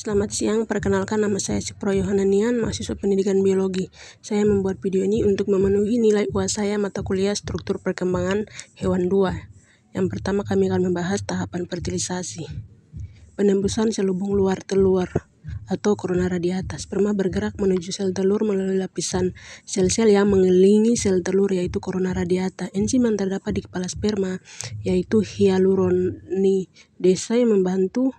Selamat siang, perkenalkan nama saya Cipro Yohananian, mahasiswa pendidikan biologi. Saya membuat video ini untuk memenuhi nilai UAS saya mata kuliah struktur perkembangan hewan 2. Yang pertama kami akan membahas tahapan fertilisasi. Penembusan selubung luar telur atau korona radiata. Sperma bergerak menuju sel telur melalui lapisan sel-sel yang mengelilingi sel telur yaitu korona radiata. Enzim yang terdapat di kepala sperma yaitu hyaluronidase yang membantu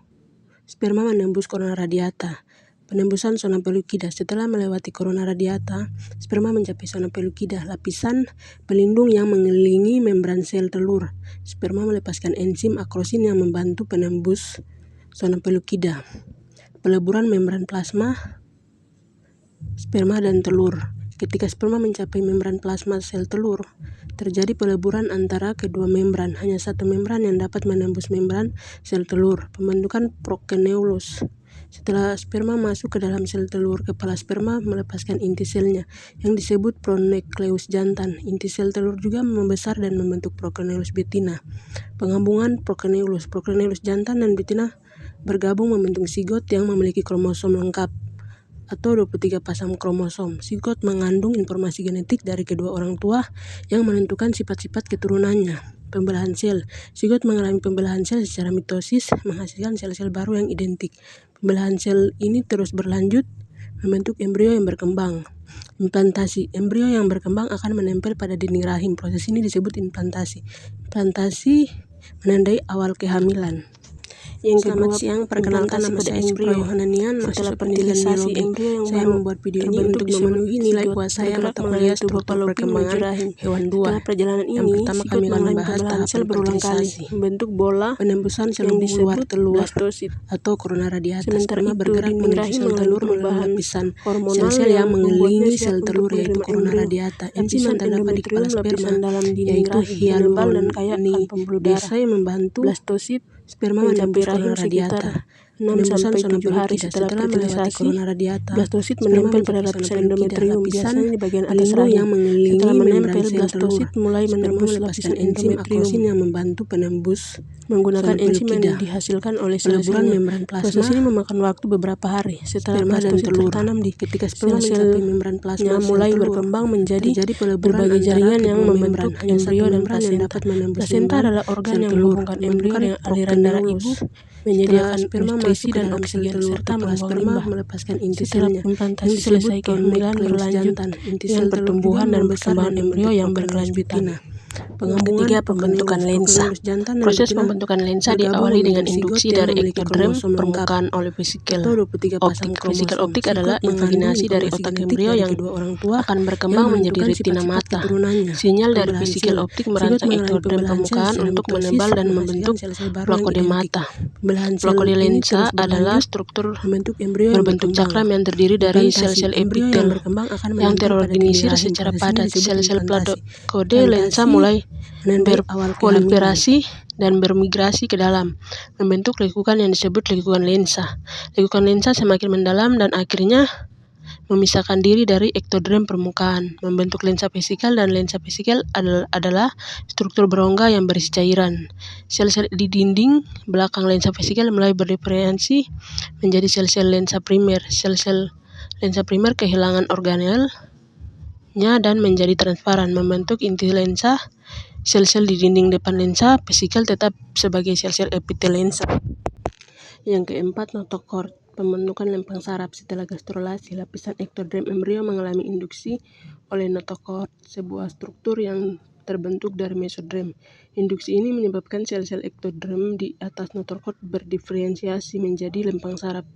sperma menembus korona radiata. Penembusan zona pelukida. Setelah melewati korona radiata, sperma mencapai zona pelukida, lapisan pelindung yang mengelilingi membran sel telur. Sperma melepaskan enzim akrosin yang membantu penembus zona pelukida. Peleburan membran plasma sperma dan telur. Ketika sperma mencapai membran plasma sel telur, terjadi peleburan antara kedua membran. Hanya satu membran yang dapat menembus membran sel telur. Pembentukan prokeneulus. Setelah sperma masuk ke dalam sel telur, kepala sperma melepaskan inti selnya yang disebut pronukleus jantan. Inti sel telur juga membesar dan membentuk prokeneulus betina. Penggabungan prokeneulus. Prokeneulus jantan dan betina bergabung membentuk zigot yang memiliki kromosom lengkap atau 23 pasang kromosom. Zigot mengandung informasi genetik dari kedua orang tua yang menentukan sifat-sifat keturunannya. Pembelahan sel. Zigot mengalami pembelahan sel secara mitosis, menghasilkan sel-sel baru yang identik. Pembelahan sel ini terus berlanjut membentuk embrio yang berkembang. Implantasi. Embrio yang berkembang akan menempel pada dinding rahim. Proses ini disebut implantasi. Implantasi menandai awal kehamilan. Selamat siang, perkenalkan nama saya Cipro Yohananian, mahasiswa pendidikan biologi. Saya membuat video ini untuk memenuhi nilai UAS saya mata kuliah struktur perkembangan hewan 2. Perjalanan ini, Yang pertama kami akan membahas tahapan sel berulang kali, fertilisasi. membentuk bola Penembusan selubung luar telur atau korona radiata. Sperma bergerak menuju sel telur melalui lapisan sel-sel yang mengelilingi sel telur yaitu korona radiata. Enzim yang terdapat di kepala sperma yaitu hyaluronidase yang membantu sperma menembus korona radiata. 6-7 hari setelah fertilisasi, blastosit menempel pada lapisan endometrium, biasanya di bagian atas rahim. Yang mengelilingi Setelah menempel, membran sel blastosit telur. mulai Sperma menembus melepaskan lapisan enzim akrosin endometrium yang membantu penembus menggunakan zona enzim yang pelukida. dihasilkan oleh Peleburan sel-selnya. membran plasma Proses ini memakan waktu beberapa hari. Setelah sperma dan blastosit telur. tertanam di Ketika sperma sel-sel mencapai membran plasma mulai sel telur, berkembang menjadi peleburan berbagai jaringan yang kedua membentuk membran. Hanya embrio satu dan membran yang plasenta. dapat menembus Plasenta membran adalah organ sel yang telur. menghubungkan embrio dengan aliran darah Prokeneulus. ibu, menyediakan Sperma nutrisi masuk ke dan dalam sel oksigen, telur, serta kepala membuang sperma limbah. melepaskan inti Setelah selnya implantasi yang disebut selesai, kehamilan pronukleus berlanjut jantan. Inti dengan sel telur pertumbuhan juga dan membesar perkembangan dan embrio membentuk yang prokeneulus berkelanjutan. Penggabungan Ketiga, pembentukan lensa. Proses pembentukan lensa diawali dengan induksi dari ektoderm permukaan oleh vesikel optik. Vesikel optik adalah imaginasi dari otak embrio yang akan berkembang menjadi retina mata. Sinyal dari vesikel optik merangsang ektoderm permukaan untuk menebal dan membentuk blokode mata. Blokode lensa adalah struktur berbentuk cakram yang terdiri dari sel-sel epitel yang terorganisir secara padat. Sel-sel blokode lensa mulai berproliferasi dan bermigrasi ke dalam, membentuk lekukan yang disebut lekukan lensa. Lekukan lensa semakin mendalam dan akhirnya memisahkan diri dari ektoderm permukaan, membentuk lensa vesikel, dan lensa vesikel adalah struktur berongga yang berisi cairan. Sel-sel di dinding belakang lensa vesikel mulai berdiferensiasi menjadi sel-sel lensa primer. Sel-sel lensa primer kehilangan organelnya dan menjadi transparan, membentuk inti lensa. Sel-sel di dinding depan lensa vesikel tetap sebagai sel-sel epitel lensa. Yang keempat, notochord, pembentukan lempeng saraf. Setelah gastrulasi, lapisan ektoderm embrio mengalami induksi oleh notochord, sebuah struktur yang terbentuk dari mesoderm. Induksi ini menyebabkan sel-sel ektoderm di atas notochord berdiferensiasi menjadi lempeng saraf.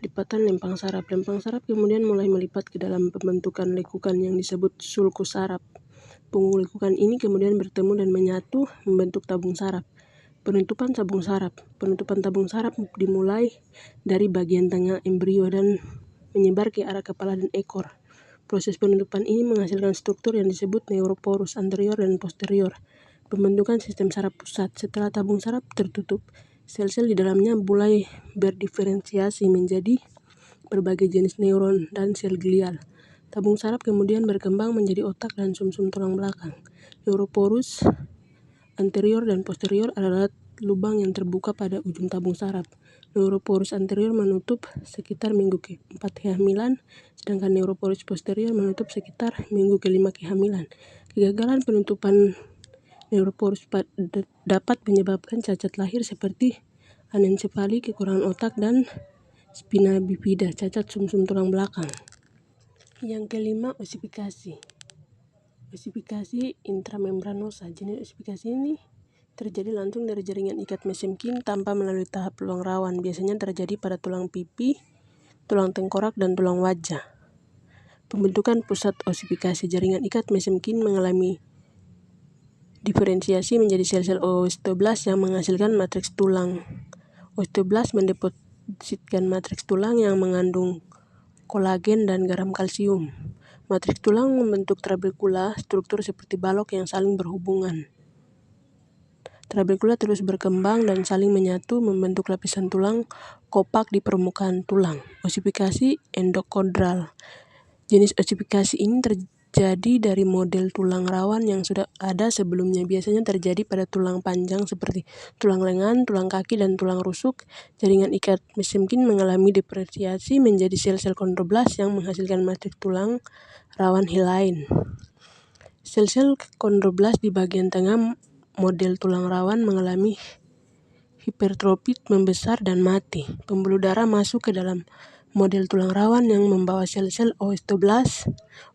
Lipatan lempeng saraf. Lempeng saraf kemudian mulai melipat ke dalam pembentukan lekukan yang disebut sulcus saraf. Punggung lekukan ini kemudian bertemu dan menyatu membentuk tabung saraf. Penutupan tabung saraf. Penutupan tabung saraf dimulai dari bagian tengah embrio dan menyebar ke arah kepala dan ekor. Proses penutupan ini menghasilkan struktur yang disebut neuroporus anterior dan posterior. Pembentukan sistem saraf pusat. Setelah tabung saraf tertutup, sel-sel di dalamnya mulai berdiferensiasi menjadi berbagai jenis neuron dan sel glial. Tabung saraf kemudian berkembang menjadi otak dan sumsum tulang belakang. Neuroporus anterior dan posterior adalah lubang yang terbuka pada ujung tabung saraf. Neuroporus anterior menutup sekitar minggu ke-4 kehamilan, sedangkan neuroporus posterior menutup sekitar minggu ke-5 kehamilan. Kegagalan penutupan neuroporus dapat menyebabkan cacat lahir seperti anencefali, kekurangan otak, dan spina bifida, cacat sumsum tulang belakang. Yang kelima, osifikasi. Osifikasi intramembranosa. Jenis osifikasi ini terjadi langsung dari jaringan ikat mesenkim tanpa melalui tahap tulang rawan. Biasanya terjadi pada tulang pipi, tulang tengkorak, dan tulang wajah. Pembentukan pusat osifikasi. Jaringan ikat mesenkim mengalami diferensiasi menjadi sel-sel osteoblast yang menghasilkan matriks tulang. Osteoblast mendepositkan matriks tulang yang mengandung kolagen dan garam kalsium. Matriks tulang membentuk trabekula, struktur seperti balok yang saling berhubungan. Trabekula terus berkembang dan saling menyatu membentuk lapisan tulang kopak di permukaan tulang. Osifikasi endokondral. Jenis osifikasi ini terjadi dari model tulang rawan yang sudah ada sebelumnya. Biasanya terjadi pada tulang panjang seperti tulang lengan, tulang kaki, dan tulang rusuk. Jaringan ikat mesenkim mengalami diferensiasi menjadi sel-sel kondroblast yang menghasilkan matriks tulang rawan lain. Sel-sel kondroblast di bagian tengah model tulang rawan mengalami hipertrofi, membesar, dan mati. Pembuluh darah masuk ke dalam model tulang rawan yang membawa sel-sel osteoblast.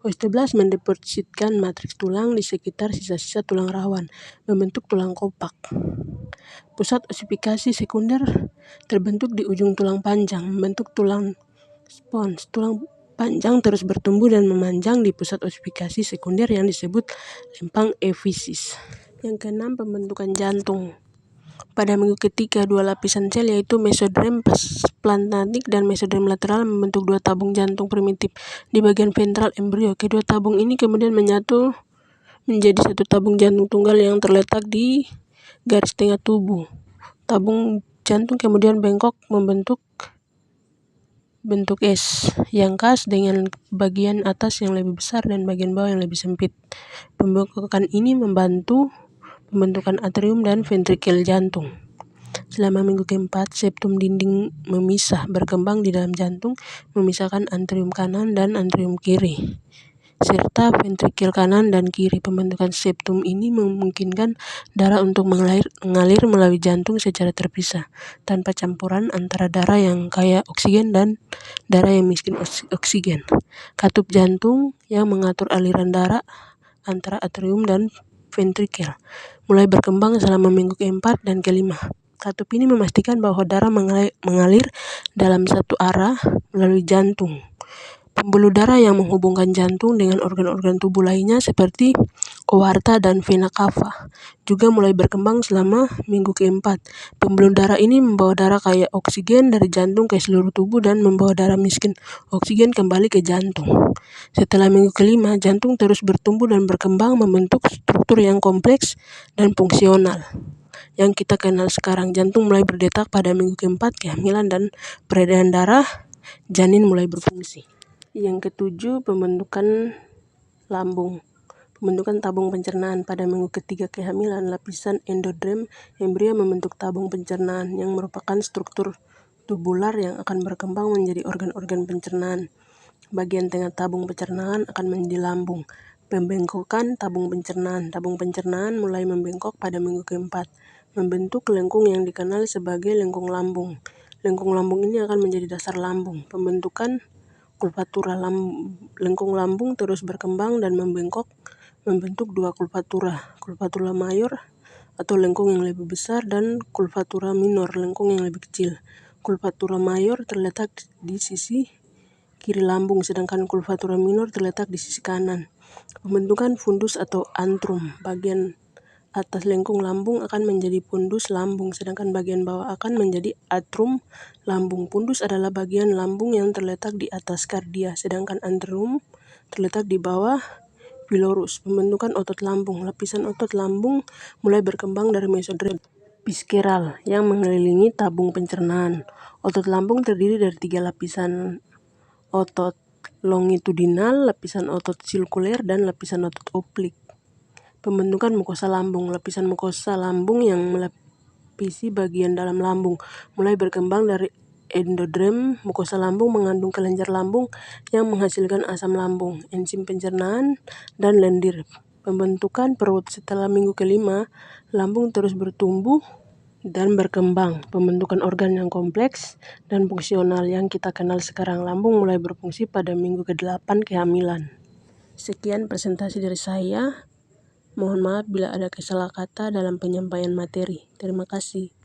Osteoblast mendepositkan matriks tulang di sekitar sisa-sisa tulang rawan, membentuk tulang kopak. Pusat osifikasi sekunder terbentuk di ujung tulang panjang, membentuk tulang spons. Tulang panjang terus bertumbuh dan memanjang di pusat osifikasi sekunder yang disebut lempang efisis. Yang keenam, pembentukan jantung. Pada minggu ketiga, dua lapisan sel yaitu mesodrem plantatik dan mesodrem lateral membentuk dua tabung jantung primitif di bagian ventral embrio. Kedua tabung ini kemudian menyatu menjadi satu tabung jantung tunggal yang terletak di garis tengah tubuh. Tabung jantung kemudian bengkok membentuk bentuk S yang khas dengan bagian atas yang lebih besar dan bagian bawah yang lebih sempit. Pembengkokan ini membantu pembentukan atrium dan ventrikel jantung. Selama minggu ke-4, septum dinding memisah berkembang di dalam jantung, memisahkan atrium kanan dan atrium kiri, serta ventrikel kanan dan kiri. Pembentukan septum ini memungkinkan darah untuk mengalir melalui jantung secara terpisah, tanpa campuran antara darah yang kaya oksigen dan darah yang miskin oksigen. Katup jantung yang mengatur aliran darah antara atrium dan ventrikel mulai berkembang selama minggu ke-4 dan ke-5. Katup ini memastikan bahwa darah mengalir dalam satu arah melalui jantung. Pembuluh darah yang menghubungkan jantung dengan organ-organ tubuh lainnya seperti aorta dan vena cava juga mulai berkembang selama minggu ke-4. Pembuluh darah ini membawa darah kaya oksigen dari jantung ke seluruh tubuh dan membawa darah miskin oksigen kembali ke jantung. Setelah minggu ke-5, jantung terus bertumbuh dan berkembang membentuk struktur yang kompleks dan fungsional yang kita kenal sekarang. Jantung mulai berdetak pada minggu ke-4 kehamilan dan peredaran darah janin mulai berfungsi. Yang ketujuh, pembentukan lambung. Pembentukan tabung pencernaan. Pada minggu ketiga kehamilan, lapisan endodrem embrio membentuk tabung pencernaan yang merupakan struktur tubular yang akan berkembang menjadi organ-organ pencernaan. Bagian tengah tabung pencernaan akan menjadi lambung. Pembengkokan tabung pencernaan. Tabung pencernaan mulai membengkok pada minggu ke-4, membentuk lengkung yang dikenal sebagai lengkung lambung. Lengkung lambung ini akan menjadi dasar lambung. Pembentukan kulvatura. Lengkung lambung terus berkembang dan membengkok membentuk dua kulvatura. Kulvatura mayor atau lengkung yang lebih besar dan kulvatura minor, lengkung yang lebih kecil. Kulvatura mayor terletak di sisi kiri lambung, sedangkan kulvatura minor terletak di sisi kanan. Pembentukan fundus atau antrum. Bagian atas lengkung lambung akan menjadi fundus lambung, sedangkan bagian bawah akan menjadi atrum lambung. Fundus adalah bagian lambung yang terletak di atas kardia, sedangkan antrum terletak di bawah pilorus. Pembentukan otot lambung. Lapisan otot lambung mulai berkembang dari mesodrem visceral yang mengelilingi tabung pencernaan. Otot lambung terdiri dari 3 lapisan: otot longitudinal, lapisan otot sirkuler, dan lapisan otot oblik. Pembentukan mukosa lambung. Lapisan mukosa lambung yang melapisi bagian dalam lambung mulai berkembang dari endodrem mukosa lambung mengandung kelenjar lambung yang menghasilkan asam lambung, enzim pencernaan, dan lendir. Pembentukan perut setelah minggu kelima, lambung terus bertumbuh dan berkembang. Pembentukan organ yang kompleks dan fungsional yang kita kenal sekarang. Lambung mulai berfungsi pada minggu ke-8 kehamilan. Sekian presentasi dari saya. Mohon maaf bila ada salah kata dalam penyampaian materi. Terima kasih.